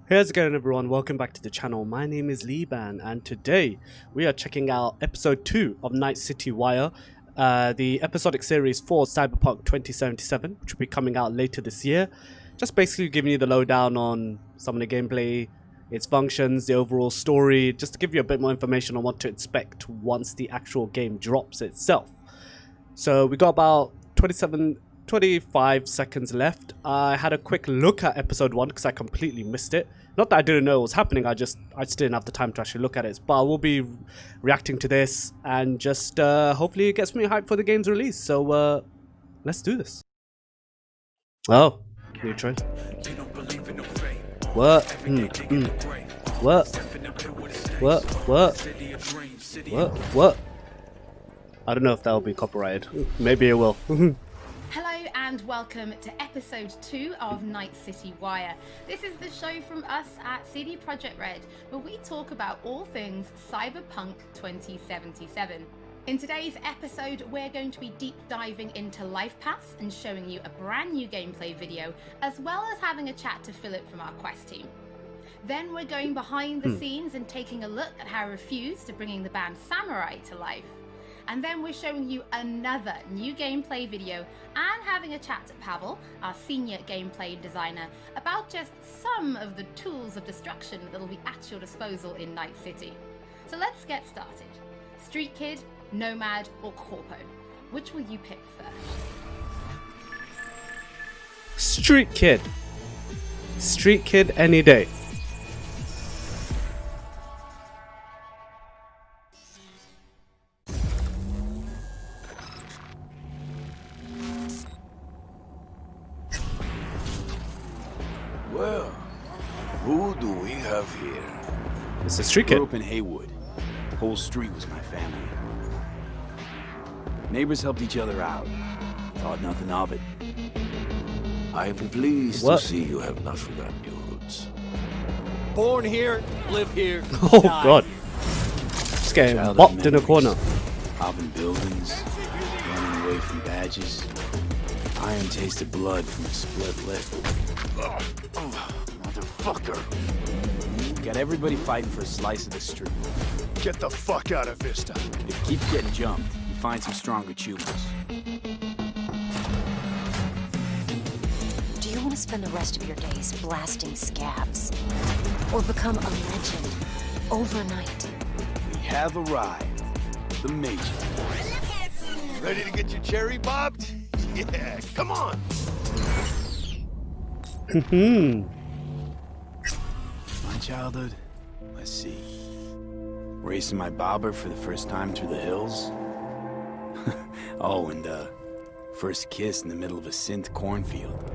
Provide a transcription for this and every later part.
How's it going, everyone? Welcome back to the channel. My name is Liban, and today we are checking out episode 2 of Night City Wire, the episodic series for Cyberpunk 2077, which will be coming out later this year. Just basically giving you the lowdown on some of the gameplay, its functions, the overall story, just to give you a bit more information on what to expect once the actual game drops itself. So we got about 25 seconds left. I had a quick look at episode 1 because I completely missed it. Not that I didn't know it was happening, I just didn't have the time to actually look at it. But I will be reacting to this and just hopefully it gets me hyped for the game's release. So let's do this. Oh, new trend. What? What? I don't know if that will be copyrighted. Maybe it will. Hello and welcome to episode 2 of Night City Wire. This is the show from us at Projekt Red, where we talk about all things Cyberpunk 2077. In today's episode, we're going to be deep diving into Lifepaths and showing you a brand new gameplay video, as well as having a chat to Philip from our quest team. Then we're going behind the scenes and taking a look at how Refused are bringing the band Samurai to life. And then we're showing you another new gameplay video and having a chat to Pavel, our senior gameplay designer, about just some of the tools of destruction that will be at your disposal in Night City. So let's get started. Street Kid, Nomad, or Corpo? Which will you pick first? Street Kid. Street Kid any day. Well, who do we have here? It's a Street Kid. Grew up in Haywood. The whole street was my family. Neighbors helped each other out. Thought nothing of it. I'm pleased to see you have not forgotten your roots. Born here, live here. Oh god. It's getting bopped in a corner. Hopping buildings, running away from badges. Iron tasted blood from a split lip. Motherfucker. Got everybody fighting for a slice of the street. Get the fuck out of Vista. If you keep getting jumped, you find some stronger choopers. Do you want to spend the rest of your days blasting scabs? Or become a legend overnight? We have arrived. The Major. Ready to get your cherry bobbed? Yeah, come on. My childhood? Let's see. Racing my bobber for the first time through the hills. Oh, and first kiss in the middle of a synth cornfield.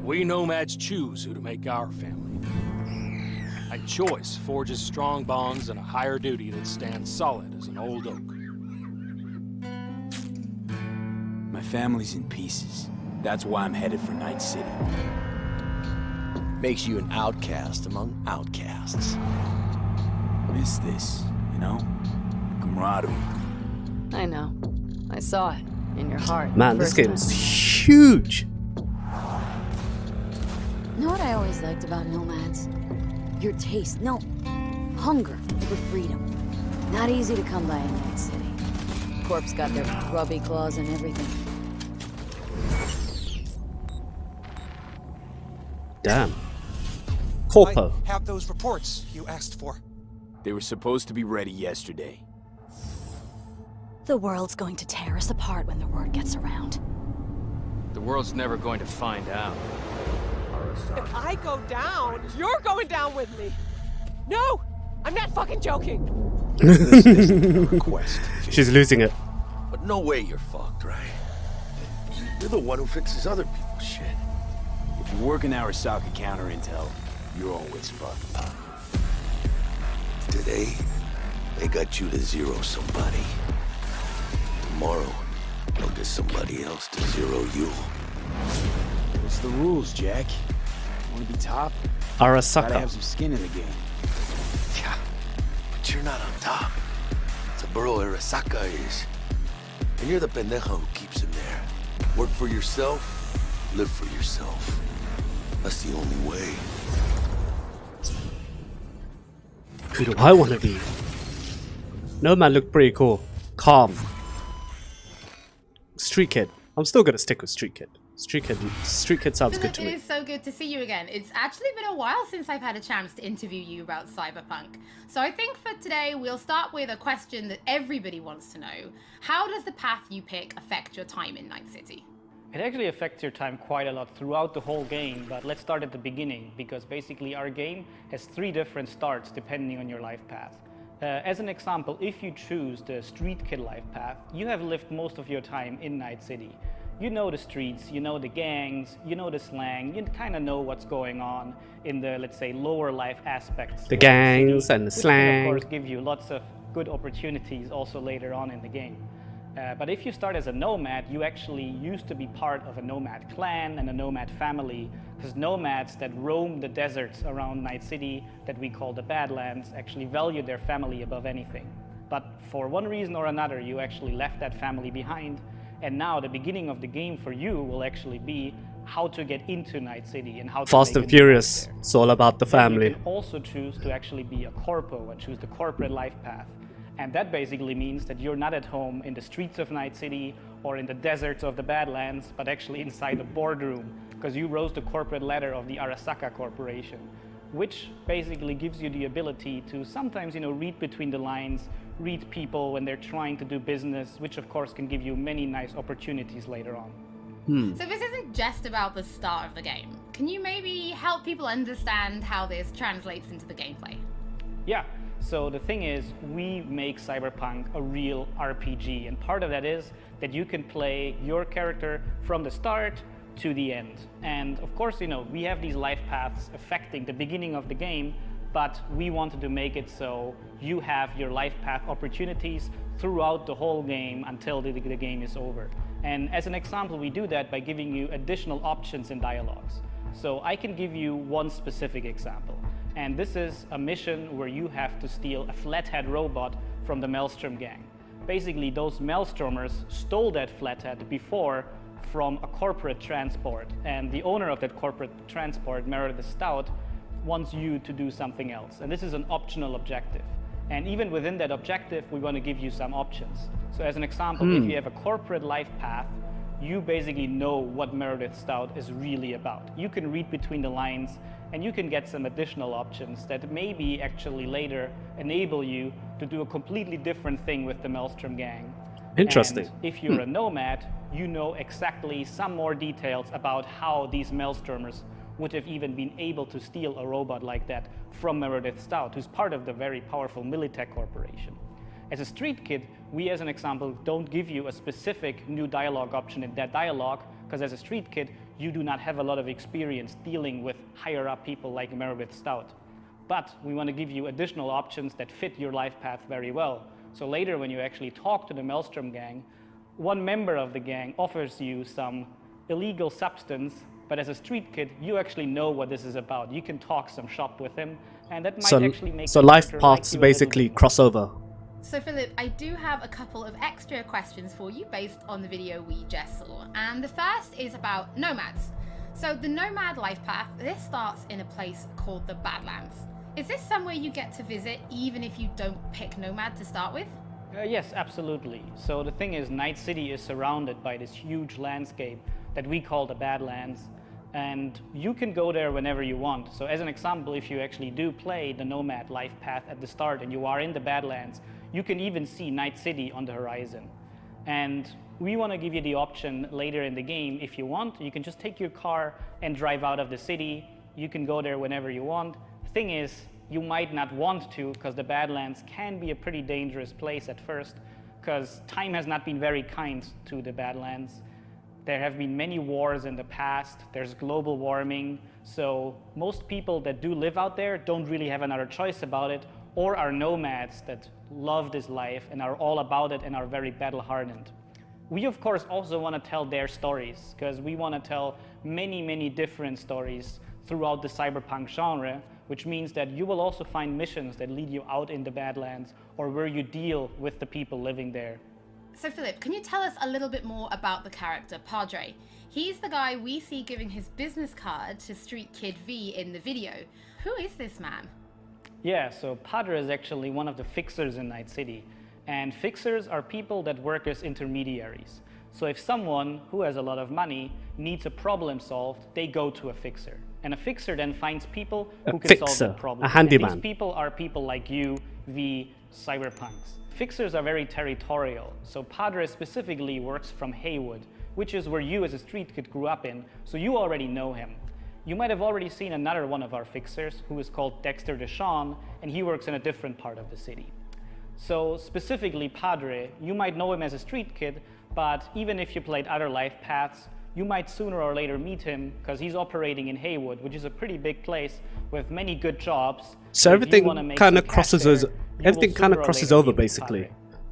We nomads choose who to make our family. A choice forges strong bonds and a higher duty that stands solid as an old oak. My family's in pieces. That's why I'm headed for Night City. Makes you an outcast among outcasts. Miss this, you know? Camaraderie. I know. I saw it in your heart. Man, this game is huge. Know what I always liked about nomads? Your taste, no, hunger for freedom. Not easy to come by in Night City. Corp's got their grubby claws and everything. Damn. Corpo. I have those reports you asked for. They were supposed to be ready yesterday. The world's going to tear us apart when the word gets around. The world's never going to find out. If I go down, you're going down with me. No, I'm not fucking joking. Request. She's losing it. But no way you're fucked, right? You're the one who fixes other people's shit. If you work in Arasaka counter intel, you're always fucked. Today, they got you to zero somebody. Tomorrow, they'll get somebody else to zero you. What's the rules, Jack? Want to be top? Gotta Arasaka. have some skin in the game. Yeah, but you're not on top. Saburo Arasaka is. And you're the pendejo who keeps him there. Work for yourself, live for yourself. That's the only way. Who do I want to be? Nomad looked pretty cool. Calm. Street Kid. I'm still gonna stick with Street Kid. Street Kid sounds good to me. It is so good to see you again. It's actually been a while since I've had a chance to interview you about Cyberpunk. So I think for today, we'll start with a question that everybody wants to know. How does the path you pick affect your time in Night City? It actually affects your time quite a lot throughout the whole game, but let's start at the beginning, because basically our game has 3 different starts depending on your life path. As an example, if you choose the Street Kid life path, you have lived most of your time in Night City. You know the streets, you know the gangs, you know the slang, you kind of know what's going on in the, let's say, lower life aspects. The gangs and the which slang. can, of course, give you lots of good opportunities also later on in the game. But if you start as a nomad, you actually used to be part of a nomad clan and a nomad family, because nomads that roam the deserts around Night City, that we call the Badlands, actually value their family above anything. But for one reason or another, you actually left that family behind, and now the beginning of the game for you will actually be how to get into Night City and how to Fast and Furious. It's all about the family. You can also choose to actually be a corpo and choose the corporate life path. And that basically means that you're not at home in the streets of Night City or in the deserts of the Badlands, but actually inside the boardroom, because you rose the corporate ladder of the Arasaka Corporation, which basically gives you the ability to sometimes, read between the lines, read people when they're trying to do business, which of course can give you many nice opportunities later on. So this isn't just about the start of the game. Can you maybe help people understand how this translates into the gameplay? Yeah. So the thing is, we make Cyberpunk a real RPG, and part of that is that you can play your character from the start to the end. And of course, we have these life paths affecting the beginning of the game, but we wanted to make it so you have your life path opportunities throughout the whole game until the game is over. And as an example, we do that by giving you additional options in dialogues. So I can give you one specific example. And this is a mission where you have to steal a flathead robot from the Maelstrom gang. Basically, those Maelstromers stole that flathead before from a corporate transport. And the owner of that corporate transport, Meredith Stout, wants you to do something else. And this is an optional objective. And even within that objective, we want to give you some options. So as an example, if you have a corporate life path, you basically know what Meredith Stout is really about. You can read between the lines, and you can get some additional options that maybe actually later enable you to do a completely different thing with the Maelstrom gang. Interesting. And if you're a nomad, you know exactly some more details about how these Maelstromers would have even been able to steal a robot like that from Meredith Stout, who's part of the very powerful Militech Corporation. As a Street Kid, we, as an example, don't give you a specific new dialogue option in that dialogue, because as a Street Kid, you do not have a lot of experience dealing with higher-up people like Meredith Stout. But we want to give you additional options that fit your life path very well. So later, when you actually talk to the Maelstrom gang, one member of the gang offers you some illegal substance, but as a Street Kid, you actually know what this is about. You can talk some shop with him, and that might actually make so your life character paths like you a little basically bit more. crossover. So Philip, I do have a couple of extra questions for you based on the video we just saw. And the first is about nomads. So the nomad life path, this starts in a place called the Badlands. Is this somewhere you get to visit even if you don't pick nomad to start with? Yes, absolutely. So the thing is, Night City is surrounded by this huge landscape that we call the Badlands, and you can go there whenever you want. So as an example, if you actually do play the nomad life path at the start and you are in the Badlands, you can even see Night City on the horizon. And we want to give you the option later in the game, if you want, you can just take your car and drive out of the city. You can go there whenever you want. The thing is, you might not want to, because the Badlands can be a pretty dangerous place at first, because time has not been very kind to the Badlands. There have been many wars in the past, there's global warming, so most people that do live out there don't really have another choice about it, or are nomads that love this life and are all about it and are very battle-hardened. We, of course, also want to tell their stories, because we want to tell many, many different stories throughout the cyberpunk genre, which means that you will also find missions that lead you out in the Badlands or where you deal with the people living there. So Philip, can you tell us a little bit more about the character, Padre? He's the guy we see giving his business card to Street Kid V in the video. Who is this man? Yeah, so Padre is actually one of the fixers in Night City. And fixers are people that work as intermediaries. So if someone who has a lot of money needs a problem solved, they go to a fixer. And a fixer then finds people who can solve the problem. A handyman. And these people are people like you, the cyberpunks. Fixers are very territorial. So Padre specifically works from Haywood, which is where you as a street kid grew up in, so you already know him. You might have already seen another one of our fixers who is called Dexter Deshawn, and he works in a different part of the city. So specifically Padre, you might know him as a street kid, but even if you played other Lifepaths, you might sooner or later meet him because he's operating in Haywood, which is a pretty big place with many good jobs. So everything kind of crosses over basically.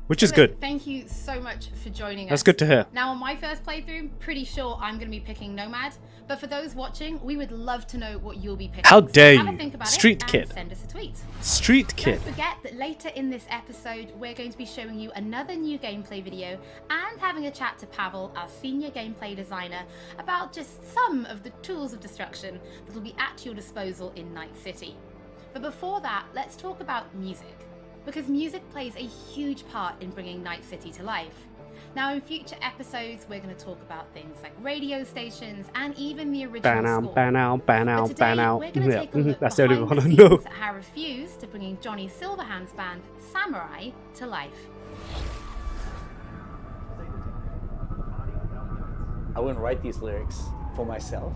Which is good. Thank you so much for joining us. That's good to hear. Now on my first playthrough, pretty sure I'm going to be picking Nomad, but for those watching, we would love to know what you'll be picking. How dare Have a you, think about Street it Kid. And send us a tweet. Street Kid. Don't forget that later in this episode, we're going to be showing you another new gameplay video and having a chat to Pavel, our senior gameplay designer, about just some of the tools of destruction that will be at your disposal in Night City. But before that, let's talk about music. Because music plays a huge part in bringing Night City to life. Now in future episodes, we're going to talk about things like radio stations and even the original score. But today, we're going to take a look That's the only behind one the I scenes know. that have refused to bringing Johnny Silverhand's band, Samurai, to life. I wouldn't write these lyrics for myself.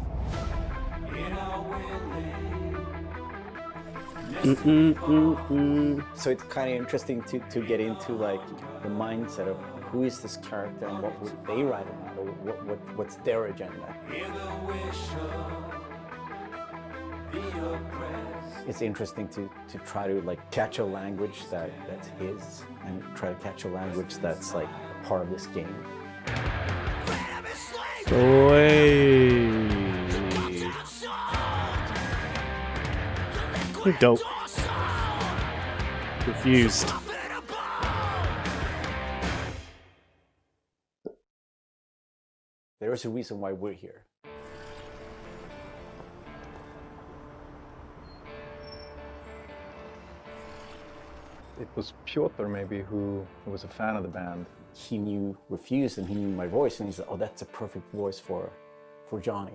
So it's kind of interesting to get into like the mindset of who is this character and what would they write about, or what's their agenda. It's interesting to try to like catch a language that's his and try to catch a language that's like part of this game. Dope. Confused. There is a reason why we're here. It was Piotr maybe who was a fan of the band. He knew Refused and he knew my voice and he said, oh, that's a perfect voice for Johnny.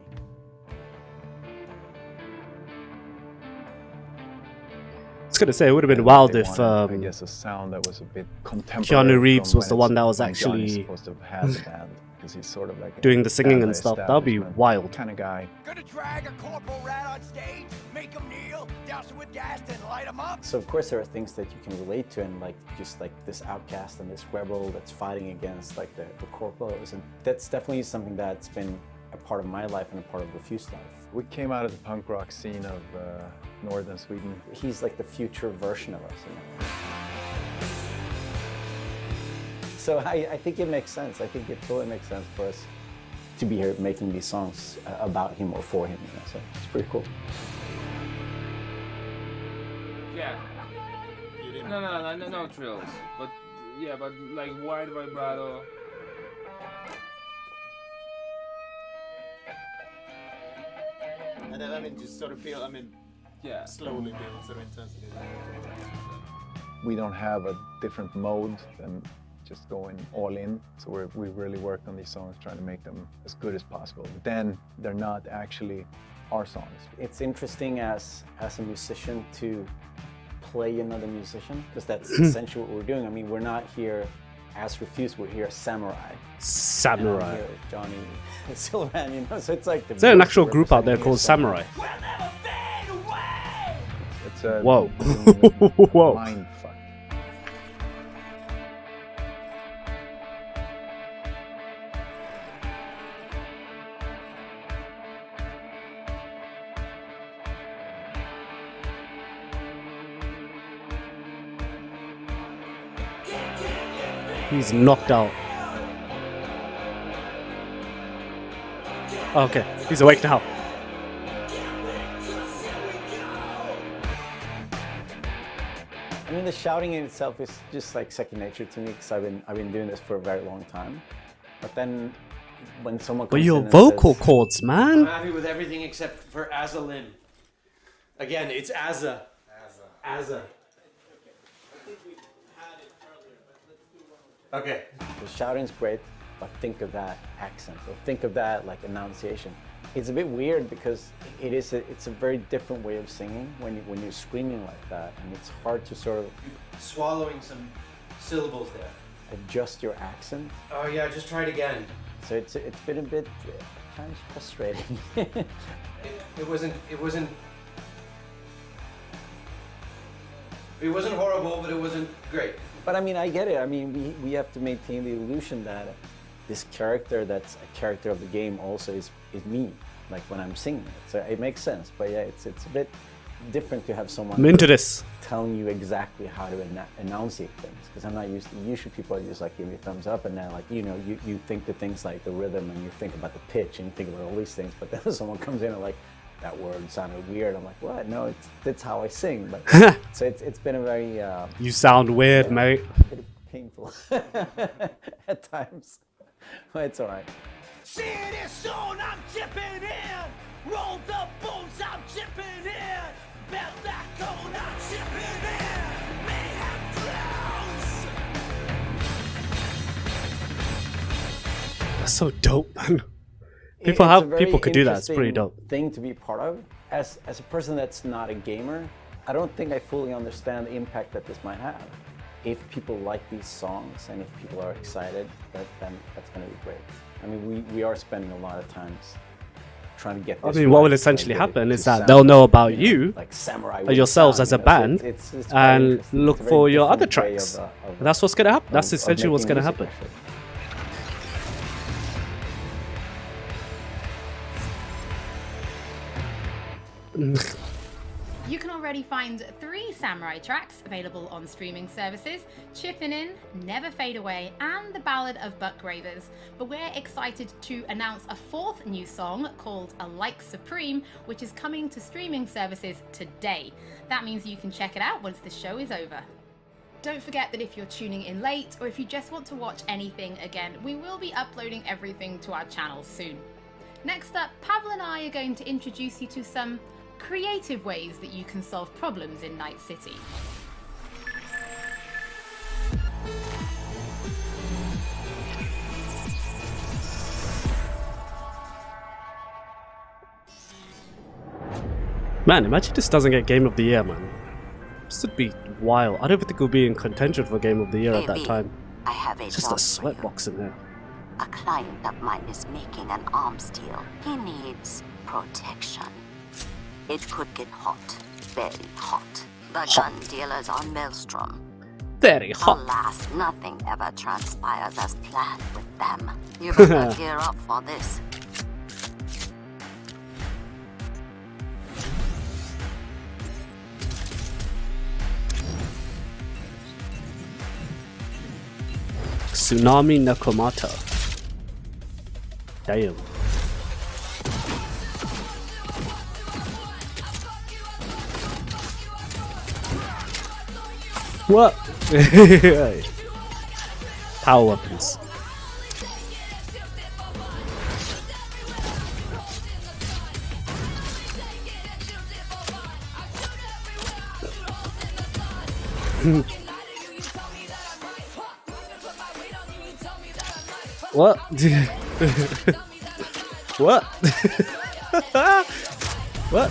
I was gonna say it would have been wild if I guess a sound that was a bit contemporary. Keanu Reeves was the one that was actually supposed to have had the band, because he's sort of like doing the singing and stuff. That'd be wild. Kind of guy. Gonna drag a corporal rat on stage, make him kneel, douse him with gas, then light him up. So of course there are things that you can relate to, and like just like this outcast and this rebel that's fighting against like the corporals, and that's definitely something that's been a part of my life and a part of Refused's life. We came out of the punk rock scene of northern Sweden. He's like the future version of us, you know? So I think it makes sense. I think it totally makes sense for us to be here making these songs about him or for him, you know? So it's pretty cool. Yeah. No trills. But yeah, but like wide vibrato. And then, I mean, just sort of build, I mean, yeah, slowly build sort of intensity. We don't have a different mode than just going all in. So we really worked on these songs, trying to make them as good as possible. But then they're not actually our songs. It's interesting as a musician to play another musician, because that's essentially what we're doing. I mean, we're not here as Refused, we're here as Samurai. Samurai. And I'm here as Johnny Silverhand, you know, so it's like... Is there an actual group out there called Samurai? It's a whoa. Whoa. Mind fuck. He's knocked out. Oh, okay, he's awake now. I mean, the shouting in itself is just like second nature to me, because I've been doing this for a very long time. But then when someone But comes your in and vocal says, cords, I'm man. happy with everything except for Azalin. Again, it's Azza. Azza. Okay. the shouting's great, but think of that accent, or think of that like enunciation. It's a bit weird because it's a very different way of singing when you're screaming like that, and it's hard to sort of Swallowing some syllables there. adjust your accent. Oh yeah, just try it again. So it's been a bit kind of frustrating. It wasn't horrible, but it wasn't great. But I mean, I get it. I mean, we have to maintain the illusion that this character that's a character of the game also is me, like when I'm singing it. So it makes sense. But yeah, it's a bit different to have someone I'm into this. telling you exactly how to enunciate things, because I'm not used to. Usually people are just like give me a thumbs up, and then like you think the things like the rhythm, and you think about the pitch, and you think about all these things. But then someone comes in and like, that word sounded weird. I'm like, what? No, that's how I sing. But so it's been a very You sound weird, mate. a bit painful at times. But it's all right. See it soon, I'm chipping in. Roll the bones, I'm chipping in. Belt that cone, I'm chipping in. Mayhem flows. That's so dope, man. It's a very People could do that. It's pretty interesting dope. thing to be part of. As a person that's not a gamer, I don't think I fully understand the impact that this might have. If people like these songs and if people are excited, then that's going to be great. I mean, we are spending a lot of times trying to get this. I mean, what will essentially happen is that they'll know about you, like samurai yourselves as a band, it's very and interesting. look It's a very for your other different way tracks. of, And that's what's going to happen. That's of essentially what's making going to music, happen. actually. You can already find 3 Samurai tracks available on streaming services: Chippin' In, Never Fade Away, and The Ballad of Buck Ravers. But we're excited to announce a 4th new song called A Like Supreme, which is coming to streaming services today. That means you can check it out once the show is over. Don't forget that if you're tuning in late, or if you just want to watch anything again, we will be uploading everything to our channel soon. Next up, Pavel and I are going to introduce you to some creative ways that you can solve problems in Night City. Man, imagine this doesn't get Game of the Year, man. This would be wild. I don't think it would be in contention for Game of the Year at that time. I have a It's just a sweatbox in there. A client of mine is making an arms deal. He needs protection. It could get hot, very hot. The gun dealers are Maelstrom. Very hot. Alas, nothing ever transpires as planned with them. You better gear up for this. Tsunami Nakamata. Damn. What? Power weapons. What? What? What?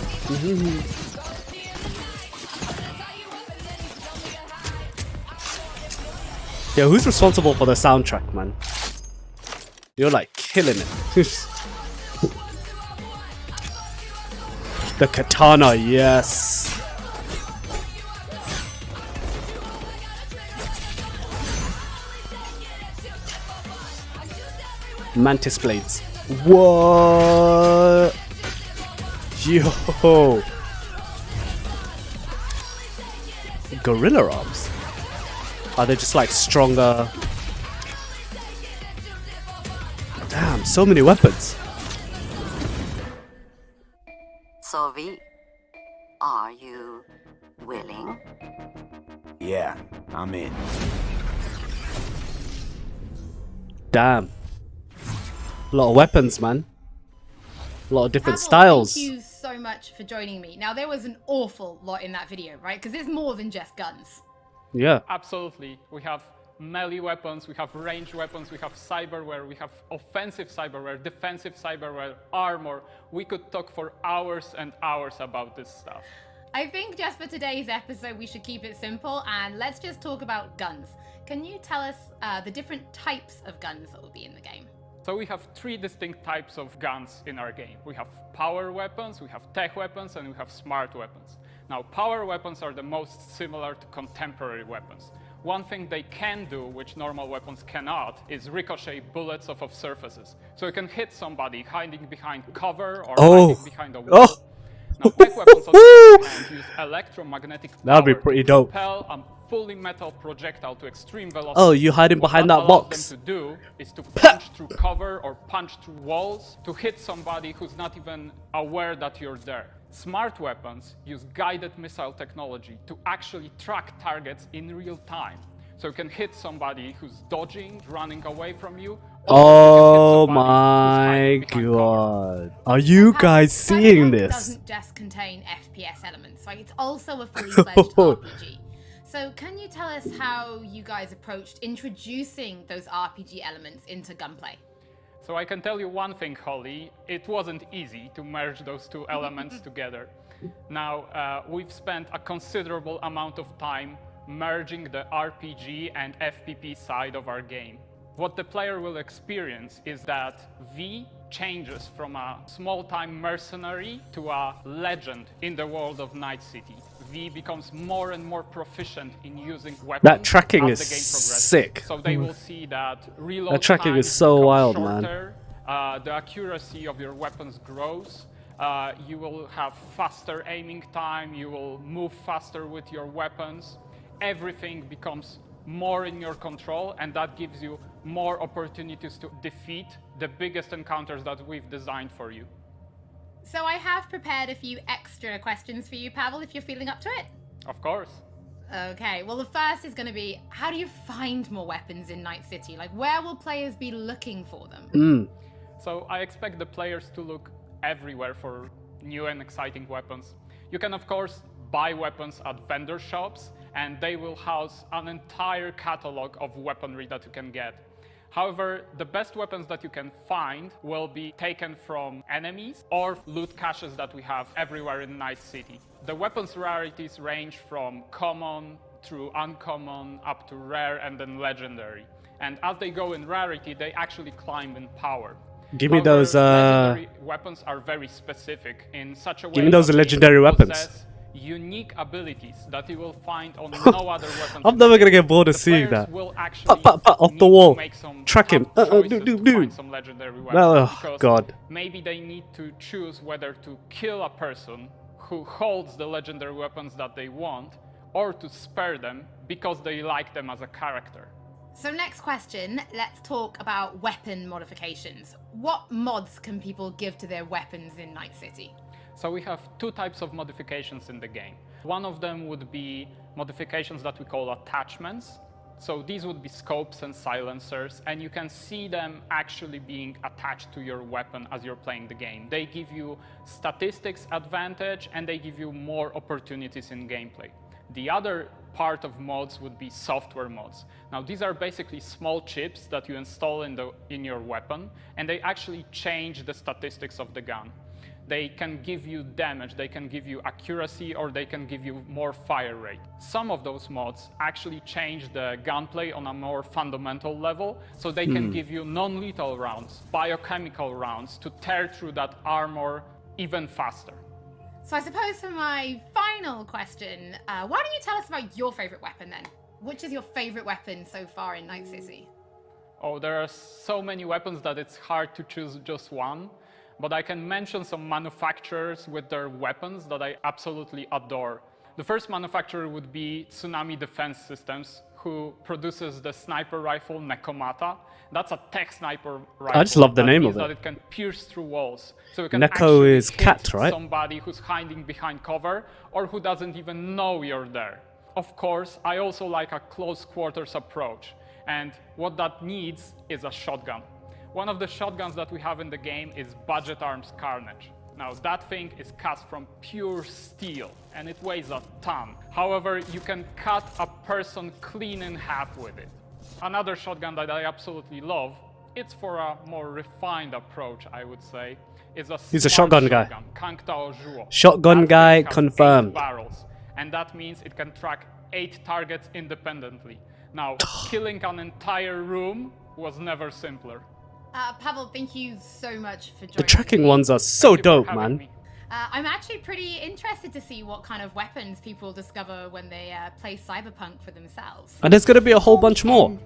Yo, who's responsible for the soundtrack, man? You're like killing it. The katana, yes. Mantis blades. What? Yo. Gorilla arms. Are they just like stronger? Damn, so many weapons. So V, are you willing? Yeah, I'm in. A lot of weapons, man. A lot of different Pavel, styles. Thank you so much for joining me. Now, there was an awful lot in that video, right? Because it's more than just guns. Yeah. Absolutely. We have melee weapons, we have ranged weapons, we have cyberware, we have offensive cyberware, defensive cyberware, armor. We could talk for hours and hours about this stuff. I think just for today's episode, we should keep it simple and let's just talk about guns. Can you tell us the different types of guns that will be in the game? So we have 3 distinct types of guns in our game. We have power weapons, we have tech weapons, and we have smart weapons. Now, power weapons are the most similar to contemporary weapons. One thing they can do, which normal weapons cannot, is ricochet bullets off of surfaces. So you can hit somebody hiding behind cover or hiding behind a wall. Now, tech weapons on the other hand use electromagnetic power That'd be pretty dope. to propel a fully metal projectile to extreme velocity. Oh, you hiding behind that box. What that allows them to do is to punch through cover or punch through walls to hit somebody who's not even aware that you're there. Smart weapons use guided missile technology to actually track targets in real time. So you can hit somebody who's dodging, running away from you. Oh my god. Are you guys seeing Cyberpunk this? Doesn't just contain FPS elements, right? It's also a fully fledged RPG. So can you tell us how you guys approached introducing those RPG elements into gunplay? So I can tell you one thing, Holly, it wasn't easy to merge those 2 elements together. Now, we've spent a considerable amount of time merging the RPG and FPP side of our game. What the player will experience is that V changes from a small-time mercenary to a legend in the world of Night City. V becomes more and more proficient in using weapons. That tracking as is the game progresses. sick. So they will see that reload That tracking time is so becomes wild, shorter, man. the accuracy of your weapons grows. You will have faster aiming time. You will move faster with your weapons. Everything becomes more in your control, and that gives you more opportunities to defeat the biggest encounters that we've designed for you. So I have prepared a few extra questions for you, Pavel, if you're feeling up to it. Of course. Okay, well the first is going to be, how do you find more weapons in Night City? Like, where will players be looking for them? So I expect the players to look everywhere for new and exciting weapons. You can, of course, buy weapons at vendor shops, and they will house an entire catalog of weaponry that you can get. However, the best weapons that you can find will be taken from enemies or loot caches that we have everywhere in Night City. The weapons rarities range from common through uncommon up to rare and then legendary. And as they go in rarity, they actually climb in power. Give me those legendary weapons are very specific in such a way. Give me those that legendary they weapons. possess unique abilities that you will find on no other weapons. I'm never gonna get bored of seeing that. Pat, off the wall. Track him. Do. Some legendary weapons Oh, because God. maybe they need to choose whether to kill a person who holds the legendary weapons that they want, or to spare them because they like them as a character. So next question, let's talk about weapon modifications. What mods can people give to their weapons in Night City? So we have 2 types of modifications in the game. One of them would be modifications that we call attachments. So these would be scopes and silencers, and you can see them actually being attached to your weapon as you're playing the game. They give you statistics advantage, and they give you more opportunities in gameplay. The other part of mods would be software mods. Now, these are basically small chips that you install in your weapon, and they actually change the statistics of the gun. They can give you damage, they can give you accuracy, or they can give you more fire rate. Some of those mods actually change the gunplay on a more fundamental level, so they can give you non-lethal rounds, biochemical rounds, to tear through that armor even faster. So I suppose for my final question, why don't you tell us about your favorite weapon then? Which is your favorite weapon so far in Night City? Oh, there are so many weapons that it's hard to choose just one. But I can mention some manufacturers with their weapons that I absolutely adore. The first manufacturer would be Tsunami Defense Systems, who produces the sniper rifle Nekomata. That's a tech sniper rifle. I just love the name of that it. It can pierce through walls. So you can Neko actually is hit cat, right? somebody who's hiding behind cover or who doesn't even know you're there. Of course, I also like a close quarters approach. And what that needs is a shotgun. One of the shotguns that we have in the game is Budget Arms Carnage. Now that thing is cast from pure steel and it weighs a ton. However, you can cut a person clean in half with it. Another shotgun that I absolutely love, it's for a more refined approach, I would say, is a He's a shotgun guy. Shotgun, Shotgun guy confirmed. Barrels, and that means it can track 8 targets independently. Now, killing an entire room was never simpler. Pavel, thank you so much for joining The tracking me. ones are so dope, man. I'm actually pretty interested to see what kind of weapons people discover when they play Cyberpunk for themselves. And there's going to be a whole bunch more.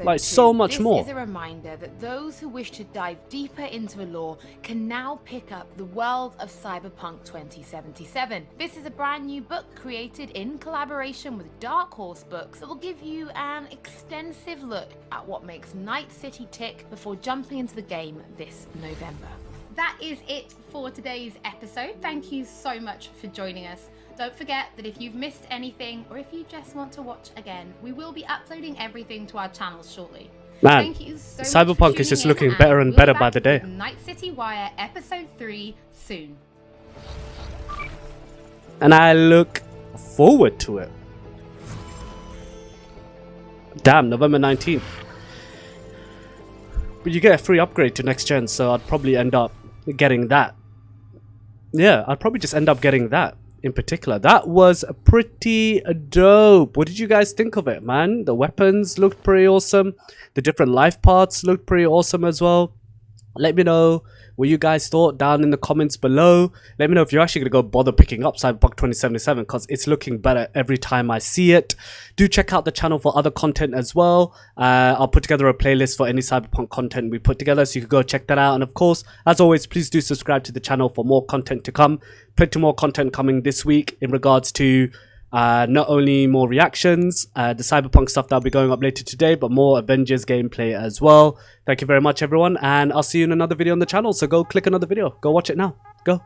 Like, so much more. This is a reminder that those who wish to dive deeper into the lore can now pick up The World of Cyberpunk 2077. This is a brand new book created in collaboration with Dark Horse Books that will give you an extensive look at what makes Night City tick before jumping into the game this November. That is it for today's episode. Thank you so much for joining us. Don't forget that if you've missed anything or if you just want to watch again, we will be uploading everything to our channels shortly. Man, Thank you so much Cyberpunk for is just tuning in, looking better and we'll better be by back the day. with Night City Wire Episode 3 soon. And I look forward to it. Damn, November 19th. But you get a free upgrade to next gen, so I'd probably end up getting that. Yeah, I'd probably just end up getting that in particular. That was pretty dope. What did you guys think of it, man? The weapons looked pretty awesome. The different life paths looked pretty awesome as well. Let me know what you guys thought down in the comments below. Let me know if you're actually going to go bother picking up Cyberpunk 2077 because it's looking better every time I see it. Do check out the channel for other content as well. I'll put together a playlist for any Cyberpunk content we put together, so you can go check that out. And of course, as always, please do subscribe to the channel for more content to come. Plenty more content coming this week in regards to not only more reactions, the Cyberpunk stuff that'll be going up later today, but more Avengers gameplay as well. Thank you very much, everyone, and I'll see you in another video on the channel. So go click another video. Go watch it now. Go.